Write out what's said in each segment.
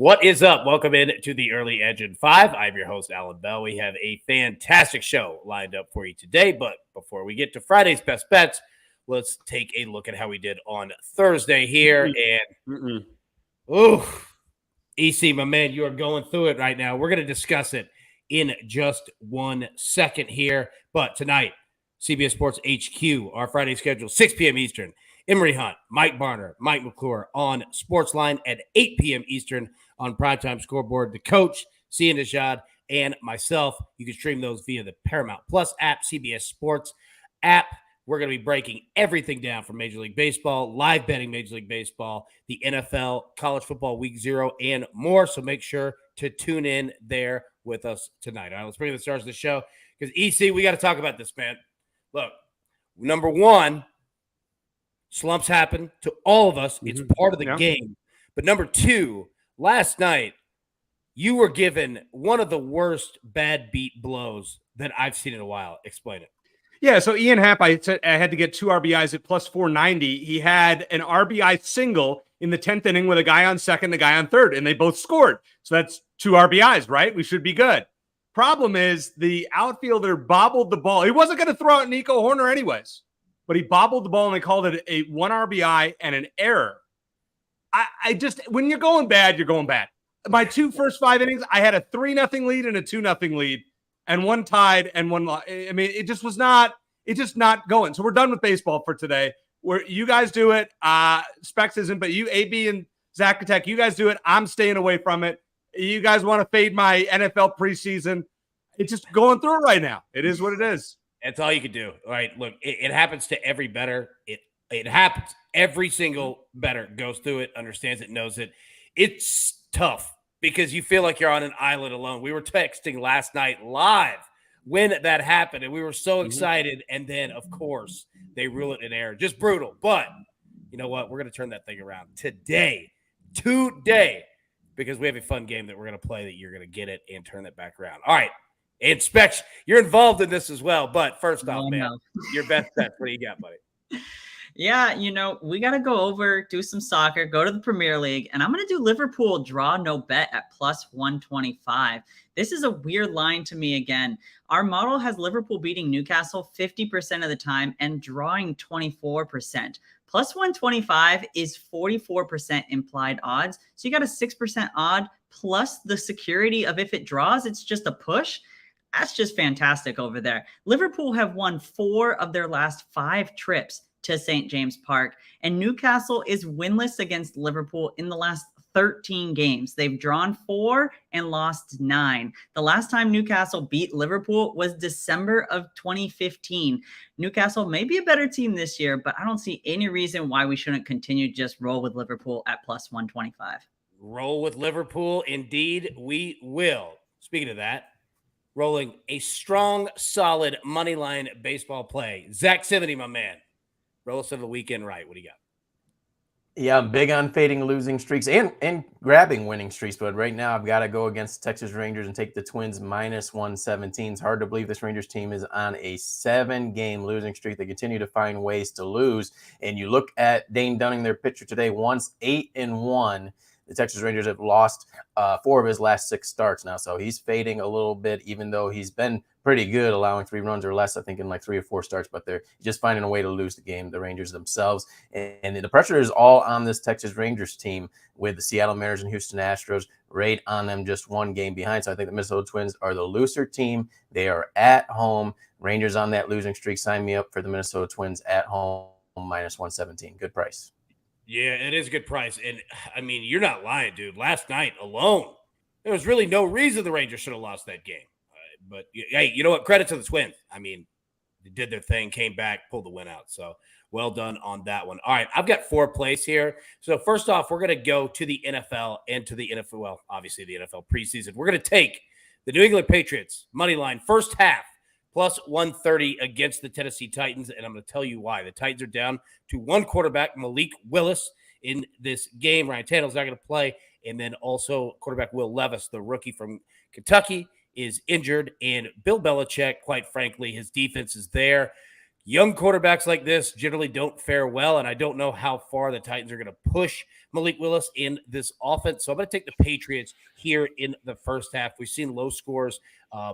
What is up? Welcome in to the Early Edge in 5. I'm your host, Allan Bell. We have a fantastic show lined up for you today. But before we get to Friday's best bets, let's take a look at how we did on Thursday here. EC, my man, you are going through it right now. We're going to discuss it in just 1 second here. But tonight, CBS Sports HQ, our Friday schedule, 6 p.m. Eastern. Emery Hunt, Mike Barner, Mike McClure on SportsLine at 8 p.m. Eastern on Primetime Scoreboard. The coach, Cian Deshad, and myself. You can stream those via the Paramount Plus app, CBS Sports app. We're going to be breaking everything down from Major League Baseball, live betting Major League Baseball, the NFL, college football week 0, and more. So make sure to tune in there with us tonight. All right, let's bring in the stars of the show because, EC, we got to talk about this, man. Look, number one, slumps happen to all of us. It's part of the game. But number two, last night, you were given one of the worst bad beat blows that I've seen in a while. Explain it. Yeah, so Ian Happ, I had to get 2 RBIs at plus 490. He had an RBI single in the 10th inning with a guy on second, a guy on third, and they both scored. So that's 2 RBIs, right? We should be good. Problem is the outfielder bobbled the ball. He wasn't going to throw out Nico Horner anyways, but he bobbled the ball and they called it a 1 RBI and an error. I just, when you're going bad, you're going bad. My 2 first 5 innings, I had a 3-0 lead and a 2-0 lead, and one tied and one lost. I mean, it just not going. So we're done with baseball for today. Where you guys do it, Specs isn't, but you, AB and Zach Attack, you guys do it. I'm staying away from it. You guys want to fade my NFL preseason. It's just going through it right now. It is what it is. That's all you can do. All right, look, it happens to every bettor. It happens. Every single bettor goes through it, understands it, knows it. It's tough because you feel like you're on an island alone. We were texting last night live when that happened, and we were so excited. And then, of course, they rule it in error. Just brutal. But you know what? We're going to turn that thing around today, because we have a fun game that we're going to play that you're going to get it and turn that back around. All right. And Specs, you're involved in this as well. But first off, man, your best bet. What do you got, buddy? Yeah, we got to go over, do some soccer, go to the Premier League, and I'm going to do Liverpool draw no bet at plus 125. This is a weird line to me again. Our model has Liverpool beating Newcastle 50% of the time and drawing 24%. Plus 125 is 44% implied odds. So you got a 6% odd plus the security of if it draws, it's just a push. That's just fantastic over there. Liverpool have won 4 of their last 5 trips to St. James Park, and Newcastle is winless against Liverpool in the last 13 games. They've drawn 4 and lost 9. The last time Newcastle beat Liverpool was December of 2015. Newcastle may be a better team this year, but I don't see any reason why we shouldn't continue to just roll with Liverpool at plus 125. Roll with Liverpool. Indeed, we will. Speaking of that, rolling a strong, solid money line baseball play. Zack Cimini, my man. Roll us into the weekend right. What do you got? Yeah, I'm big on fading losing streaks and grabbing winning streaks, but right now I've got to go against the Texas Rangers and take the Twins minus 117. It's hard to believe this Rangers team is on a 7-game losing streak. They continue to find ways to lose. And you look at Dane Dunning, their pitcher today, once 8-1. The Texas Rangers have lost 4 of his last 6 starts now. So he's fading a little bit, even though he's been pretty good, allowing 3 runs or less, I think, in like 3 or 4 starts. But they're just finding a way to lose the game, the Rangers themselves. And the pressure is all on this Texas Rangers team with the Seattle Mariners and Houston Astros right on them, just 1 game behind. So I think the Minnesota Twins are the looser team. They are at home. Rangers on that losing streak. Sign me up for the Minnesota Twins at home, minus 117. Good price. Yeah, it is a good price. And, I mean, you're not lying, dude. Last night alone, there was really no reason the Rangers should have lost that game. But, hey, you know what? Credit to the Twins. I mean, they did their thing, came back, pulled the win out. So, well done on that one. All right, I've got 4 plays here. So, first off, we're going to go to the NFL and to the NFL, well, obviously the NFL preseason. We're going to take the New England Patriots money line first half plus 130 against the Tennessee Titans, and I'm going to tell you why. The Titans are down to 1 quarterback, Malik Willis, in this game. Ryan Tannehill's not going to play, and then also quarterback Will Levis, the rookie from Kentucky, is injured, and Bill Belichick, quite frankly, his defense is there Young quarterbacks like this generally don't fare well, and I don't know how far the Titans are going to push Malik Willis in this offense. So I'm going to take the Patriots here in the first half. We've seen low scores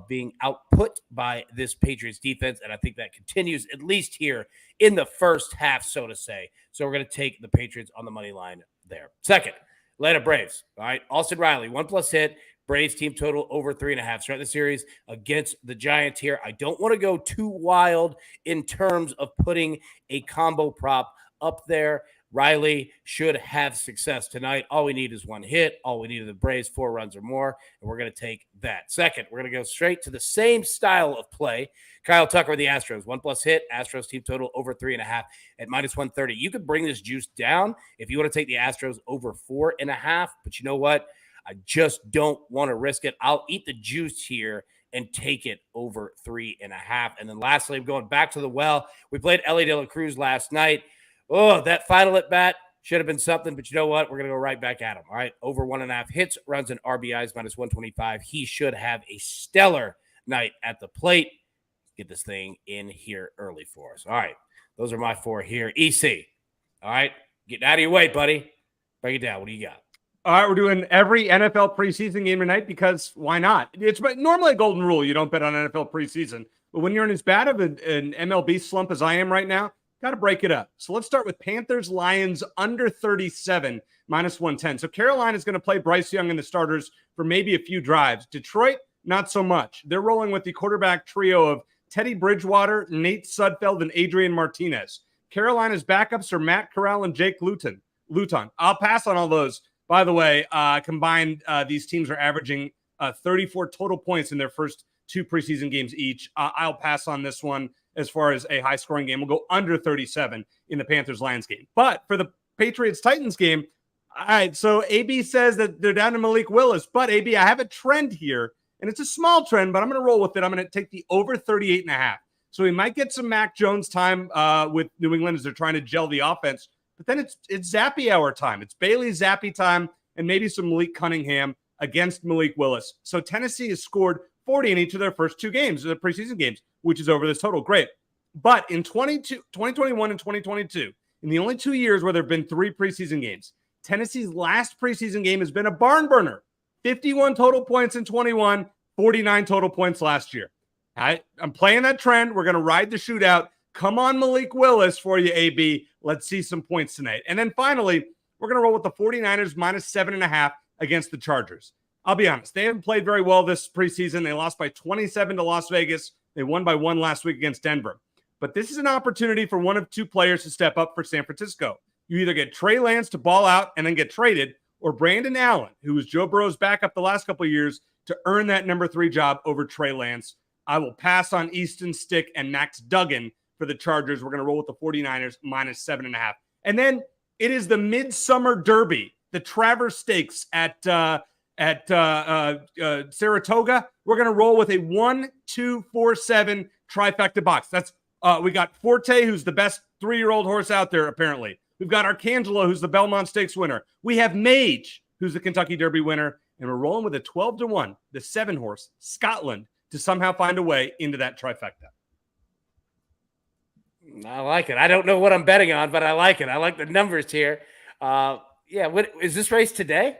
being output by this Patriots defense, and I think that continues at least here in the first half, so to say. So we're going to take the Patriots on the money line there. Second, Atlanta Braves. All right, Austin Riley, 1+ hit. Braves team total over 3.5. Start the series against the Giants here. I don't want to go too wild in terms of putting a combo prop up there. Riley should have success tonight. All we need is one hit. All we need are the Braves 4 runs or more, and we're going to take that. Second, we're going to go straight to the same style of play. Kyle Tucker with the Astros, 1+ hit. Astros team total over 3.5 at -130. You could bring this juice down if you want to take the Astros over 4.5, but you know what? I just don't want to risk it. I'll eat the juice here and take it over 3.5. And then lastly, I'm going back to the well. We played Ellie De La Cruz last night. Oh, that final at bat should have been something, but you know what? We're going to go right back at him. All right, over 1.5 hits, runs, and RBIs -125. He should have a stellar night at the plate. Get this thing in here early for us. All right, those are my 4 here. EC, all right, getting out of your way, buddy. Break it down. What do you got? All right, we're doing every NFL preseason game tonight because why not? It's normally a golden rule. You don't bet on NFL preseason. But when you're in as bad of an MLB slump as I am right now, got to break it up. So let's start with Panthers-Lions under 37, -110. So Carolina is going to play Bryce Young and the starters for maybe a few drives. Detroit, not so much. They're rolling with the quarterback trio of Teddy Bridgewater, Nate Sudfeld, and Adrian Martinez. Carolina's backups are Matt Corral and Jake Luton. I'll pass on all those. By the way, combined, these teams are averaging 34 total points in their first 2 preseason games each. I'll pass on this one as far as a high-scoring game. We'll go under 37 in the Panthers-Lions game. But for the Patriots-Titans game, all right, so AB says that they're down to Malik Willis. But, AB, I have a trend here, and it's a small trend, but I'm going to roll with it. I'm going to take the over 38.5. So we might get some Mac Jones time with New England as they're trying to gel the offense. But then it's Zappy hour time. It's Bailey Zappy time and maybe some Malik Cunningham against Malik Willis. So Tennessee has scored 40 in each of their first 2 games, the preseason games, which is over this total. Great. But in 2021 and 2022, in the only 2 years where there have been 3 preseason games, Tennessee's last preseason game has been a barn burner. 51 total points in 21, 49 total points last year. I'm playing that trend. We're going to ride the shootout. Come on, Malik Willis for you, AB. Let's see some points tonight. And then finally, we're going to roll with the 49ers -7.5 against the Chargers. I'll be honest. They haven't played very well this preseason. They lost by 27 to Las Vegas. They won by 1 last week against Denver. But this is an opportunity for one of 2 players to step up for San Francisco. You either get Trey Lance to ball out and then get traded, or Brandon Allen, who was Joe Burrow's backup the last couple of years, to earn that number 3 job over Trey Lance. I will pass on Easton Stick and Max Duggan for the Chargers. We're going to roll with the 49ers -7.5. And then it is the Midsummer Derby, the Travers Stakes at Saratoga. We're going to roll with a 1, 2, 4, 7 trifecta box. That's we got Forte, who's the best 3-year-old horse out there, apparently. We've got Arcangelo, who's the Belmont Stakes winner. We have Mage, who's the Kentucky Derby winner. And we're rolling with a 12-1, the 7-horse, Scotland, to somehow find a way into that trifecta. I like it. I don't know what I'm betting on, but I like it. I like the numbers here. What is this race today?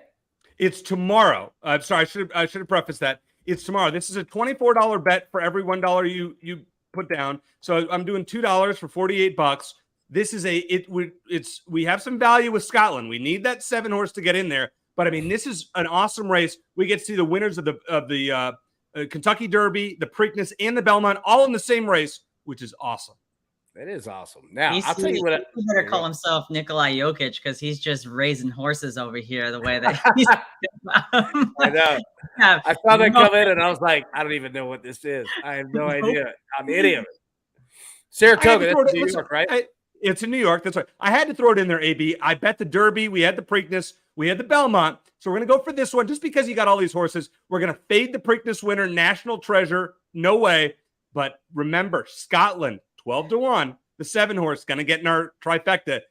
It's tomorrow. I'm sorry, I should have prefaced that. It's tomorrow. This is a $24 bet for every $1 you put down. So I'm doing $2 for $48. This is we have some value with Scotland. We need that 7-horse to get in there. But I mean, this is an awesome race. We get to see the winners of the Kentucky Derby, the Preakness, and the Belmont all in the same race, which is awesome. It is awesome. Now, I'll tell you what. He better call himself Nikolai Jokic because he's just raising horses over here the way that he's. I know. I saw that come in and I was like, I don't even know what this is. I have no idea. I'm an idiot. Saratoga, that's New York, right? It's in New York. That's right. I had to throw it in there, AB. I bet the Derby. We had the Preakness. We had the Belmont. So we're going to go for this one. Just because you got all these horses, we're going to fade the Preakness winner, National Treasure. No way. But remember, Scotland. 12-1, the 7-horse going to get in our trifecta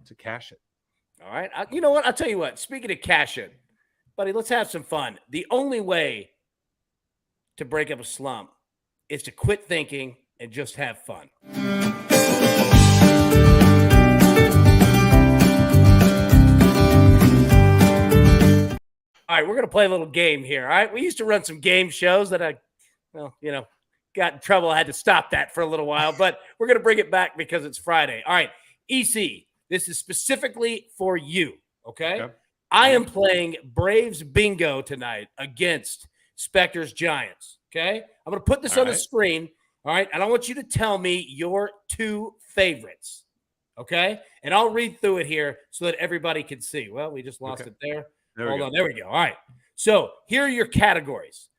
to cash it. All right. You know what? I'll tell you what. Speaking of cash it, buddy, let's have some fun. The only way to break up a slump is to quit thinking and just have fun. right, we're going to play a little game here. All right. We used to run some game shows that got in trouble. I had to stop that for a little while, but we're going to bring it back because it's Friday. All right. EC, this is specifically for you. Okay. I am playing Braves bingo tonight against Spector's Giants. Okay. I'm going to put this on the screen. All right. And I want you to tell me your two favorites. Okay. And I'll read through it here so that everybody can see. Well, we just lost it there. Hold on. There we go. All right. So here are your categories.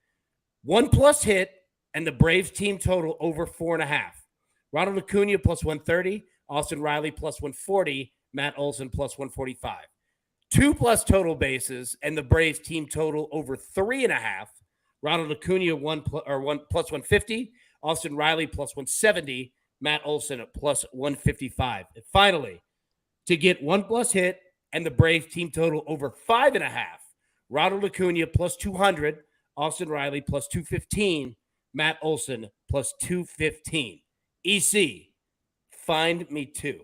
1+ hit and the Braves team total over 4.5. Ronald Acuna plus 130. Austin Riley plus 140. Matt Olson plus 145. 2+ total bases and the Braves team total over 3.5. Ronald Acuna plus 150. Austin Riley plus 170. Matt Olson at plus 155. And finally, to get 1+ hit and the Braves team total over 5.5. Ronald Acuna plus 200. Austin Riley plus 215. Matt Olson plus 215. EC, find me two.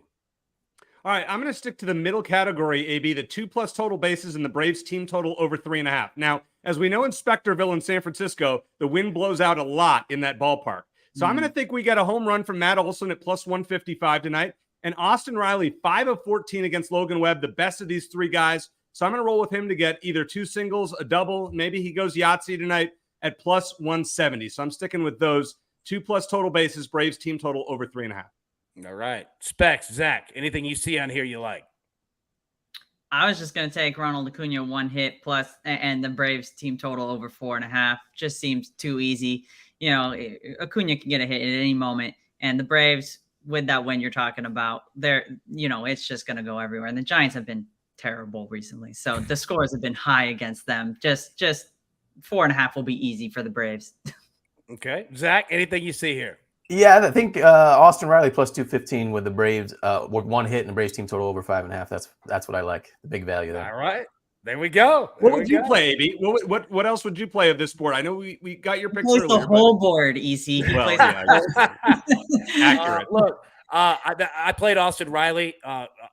All right, I'm going to stick to the middle category, AB, the 2+ total bases and the Braves team total over 3.5. Now, as we know in Spectorville in San Francisco, the wind blows out a lot in that ballpark. So I'm going to think we get a home run from Matt Olson at plus 155 tonight. And Austin Riley, 5 of 14 against Logan Webb, the best of these three guys. So I'm going to roll with him to get either 2 singles, a double. Maybe he goes Yahtzee tonight at plus 170. So I'm sticking with those 2+ total bases, Braves team total over 3.5. All right. Specs, Zach, anything you see on here you like? I was just going to take Ronald Acuna 1 hit plus and the Braves team total over 4.5. Just seems too easy. You know, Acuna can get a hit at any moment. And the Braves, with that win you're talking about, it's just going to go everywhere. And the Giants have been terrible recently. So the scores have been high against them. Just 4.5 will be easy for the Braves. Okay. Zach, anything you see here? Yeah, I think Austin Riley plus 215 with the Braves, with 1 hit and the Braves team total over 5.5. That's what I like. The big value there. All right. There we go. What would you play, AB? What else would you play of this board? I know we got your picks earlier. The whole board, EC. He plays accurate. Look, I played Austin Riley.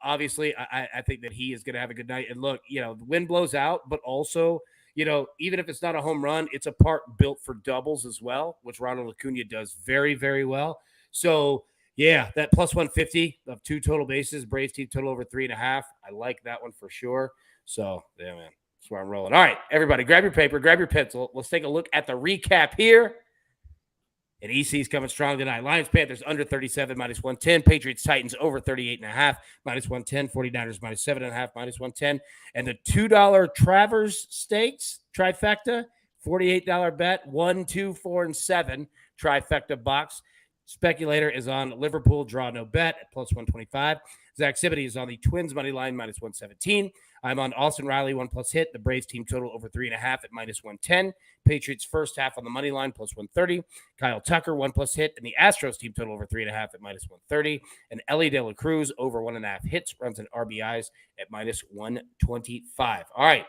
Obviously, I think that he is going to have a good night. And look, the wind blows out, but also, even if it's not a home run, it's a park built for doubles as well, which Ronald Acuna does very, very well. So, yeah, that plus 150 of 2 total bases, Braves team total over 3.5. I like that one for sure. So, yeah, man, that's where I'm rolling. All right, everybody, grab your paper, grab your pencil. Let's take a look at the recap here. And EC's coming strong tonight. Lions, Panthers, under 37, minus 110. Patriots, Titans, over 38.5, minus 110. 49ers, minus 7.5, minus 110. And the $2 Travers Stakes trifecta, $48 bet, 1, 2, 4, and 7 trifecta box. Speculator is on Liverpool, draw no bet at plus 125. Zack Cimini is on the Twins money line, minus 117. I'm on Austin Riley, 1+ hit. The Braves team total over 3.5 at minus 110. Patriots first half on the money line, plus 130. Kyle Tucker, 1+ hit. And the Astros team total over 3.5 at minus 130. And Ellie De La Cruz over 1.5 hits, runs in RBIs at minus 125. All right.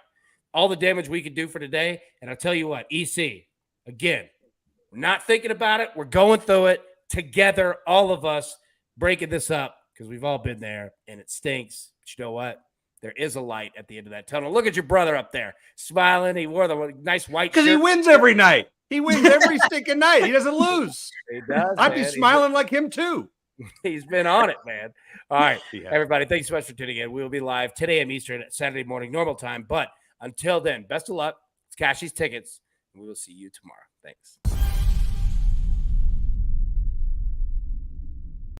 All the damage we could do for today. And I'll tell you what, EC, again, we're not thinking about it. We're going through it together, all of us breaking this up because we've all been there and it stinks. But you know what? There is a light at the end of that tunnel. Look at your brother up there smiling. He wore the nice white shirt. Because he wins every night. He wins every stinking night. He doesn't lose. He does. I'd be smiling like him too. He's been on it, man. All right, everybody, thanks so much for tuning in. We will be live 10 a.m. Eastern at Saturday morning, normal time. But until then, best of luck. Let's cash these tickets, and we will see you tomorrow. Thanks.